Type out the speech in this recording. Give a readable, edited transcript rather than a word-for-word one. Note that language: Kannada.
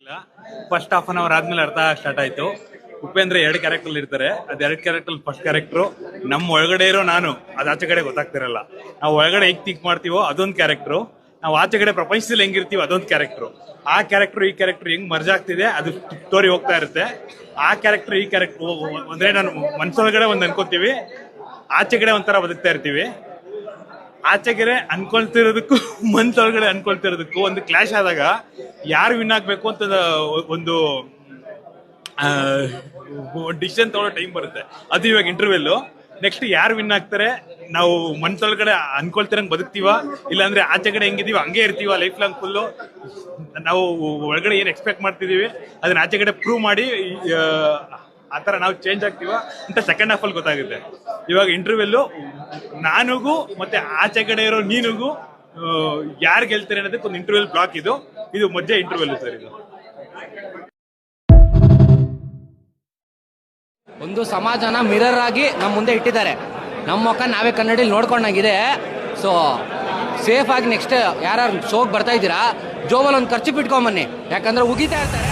ಇಲ್ಲ. ಫಸ್ಟ್ ಹಾಫ್ ಅನ್ ಅವರ್ ಆದ್ಮೇಲೆ ಅರ್ಥ ಸ್ಟಾರ್ಟ್ ಆಯ್ತು. ಉಪೇಂದ್ರ ಎರಡು ಕ್ಯಾರೆಕ್ಟರ್ ಇರ್ತಾರೆ. ಅದ್ ಎರಡು ಕ್ಯಾರೆಕ್ಟರ್ ಫಸ್ಟ್ ಕ್ಯಾರೆಕ್ಟರ್ ನಮ್ ಒಳಗಡೆ ಇರೋ ನಾನು ಅದ್ ಆಚೆ ಕಡೆ ಗೊತ್ತಾಗ್ತಿರಲ್ಲ. ನಾವು ಒಳಗಡೆ ಹೇಗ್ ಥಿಂಕ್ ಮಾಡ್ತೀವೋ ಅದೊಂದ್ ಕ್ಯಾರೆಕ್ಟರ್, ನಾವು ಆಚೆ ಕಡೆ ಪ್ರಪಂಚದಲ್ಲಿ ಹೆಂಗಿರ್ತೀವೋ ಅದೊಂದ್ ಕ್ಯಾರೆಕ್ಟರ್. ಆ ಕ್ಯಾರೆಕ್ಟರ್ ಈ ಕ್ಯಾರೆಕ್ಟರ್ ಹೆಂಗ್ ಮರ್ಜ್ ಆಗ್ತಿದೆ ಅದು ಸ್ಟೋರಿ ಹೋಗ್ತಾ ಇರುತ್ತೆ. ಆ ಕ್ಯಾರೆಕ್ಟರ್ ಈ ಕ್ಯಾರೆಕ್ಟರ್ ಅಂದ್ರೆ ನಾನು ಮನ್ಸೊಳಗಡೆ ಒಂದ್ ಅನ್ಕೋತೀವಿ, ಆಚೆ ಕಡೆ ಒಂಥರ ಬದುಕ್ತಾ ಇರ್ತೀವಿ. ಆಚೆಗೆರೆ ಅನ್ಕೊಳ್ತಿರೋದಕ್ಕೂ ಮನ್ಸೊಳಗಡೆ ಅನ್ಕೊಳ್ತಿರೋದಕ್ಕೂ ಒಂದು ಕ್ಲಾಶ್ ಆದಾಗ ಯಾರು ವಿನ್ ಆಗ್ಬೇಕು ಅಂತ ಒಂದು ಡಿಸಿಷನ್ ತಗೊಳ್ಳೋ ಟೈಮ್ ಬರುತ್ತೆ. ಅದು ಇವಾಗ ಇಂಟರ್ವ್ಯೂಲ್. ನೆಕ್ಸ್ಟ್ ಯಾರು ವಿನ್ ಆಗ್ತಾರೆ, ನಾವು ಮನ್ಸೊಳಗಡೆ ಅನ್ಕೊಳ್ತಿರಂಗ್ ಬದುಕ್ತೀವ, ಇಲ್ಲಾಂದ್ರೆ ಆಚೆ ಕಡೆ ಹೆಂಗಿದೀವ ಹಂಗೆ ಇರ್ತೀವ ಲೈಫ್ ಲಾಂಗ್ ಫುಲ್ಲು. ನಾವು ಒಳಗಡೆ ಏನ್ ಎಕ್ಸ್ಪೆಕ್ಟ್ ಮಾಡ್ತಿದೀವಿ ಅದನ್ನ ಆಚೆ ಕಡೆ ಪ್ರೂವ್ ಮಾಡಿ ಆತರ ನಾವು ಚೇಂಜ್ ಆಗ್ತೀವ ಅಂತ ಸೆಕೆಂಡ್ ಹಾಫ್ ಅಲ್ಲಿ ಗೊತ್ತಾಗುತ್ತೆ. ಇವಾಗ ಇಂಟರ್ವ್ಯೂಲ್ ನಾನಿಗೂ ಮತ್ತೆ ಆಚೆ ಕಡೆ ಇರೋ ನೀನಿಗೂ ಯಾರು ಗೆಲ್ತಾರೆ ಅನ್ನೋದಕ್ಕೆ ಒಂದು ಇಂಟರ್ವ್ಯೂಲ್ ಬ್ಲಾಕ್ ಇದು ಮಧ್ಯೆ ಇಂಟರ್ವ್ಯೂಲ್ ಸರ್. ಇದು ಒಂದು ಸಮಾಜನ ಮಿರರ್ ಆಗಿ ನಮ್ಮ ಮುಂದೆ ಇಟ್ಟಿದ್ದಾರೆ. ನಮ್ಮ ಮುಖ ನಾವೇ ಕನ್ನಡಿಲಿ ನೋಡ್ಕೊಂಡಾಗಿದೆ. ಸೊ ಸೇಫ್ ಆಗಿ ನೆಕ್ಸ್ಟ್ ಯಾರು ಶೋಗೆ ಬರ್ತಾ ಇದ್ದೀರಾ, ಜೋಬಲ್ಲಿ ಒಂದು ಖರ್ಚು ಬಿಟ್ಕೊಂಬನ್ನಿ, ಯಾಕಂದ್ರೆ ಉಗಿತಾ ಇರ್ತಾರೆ.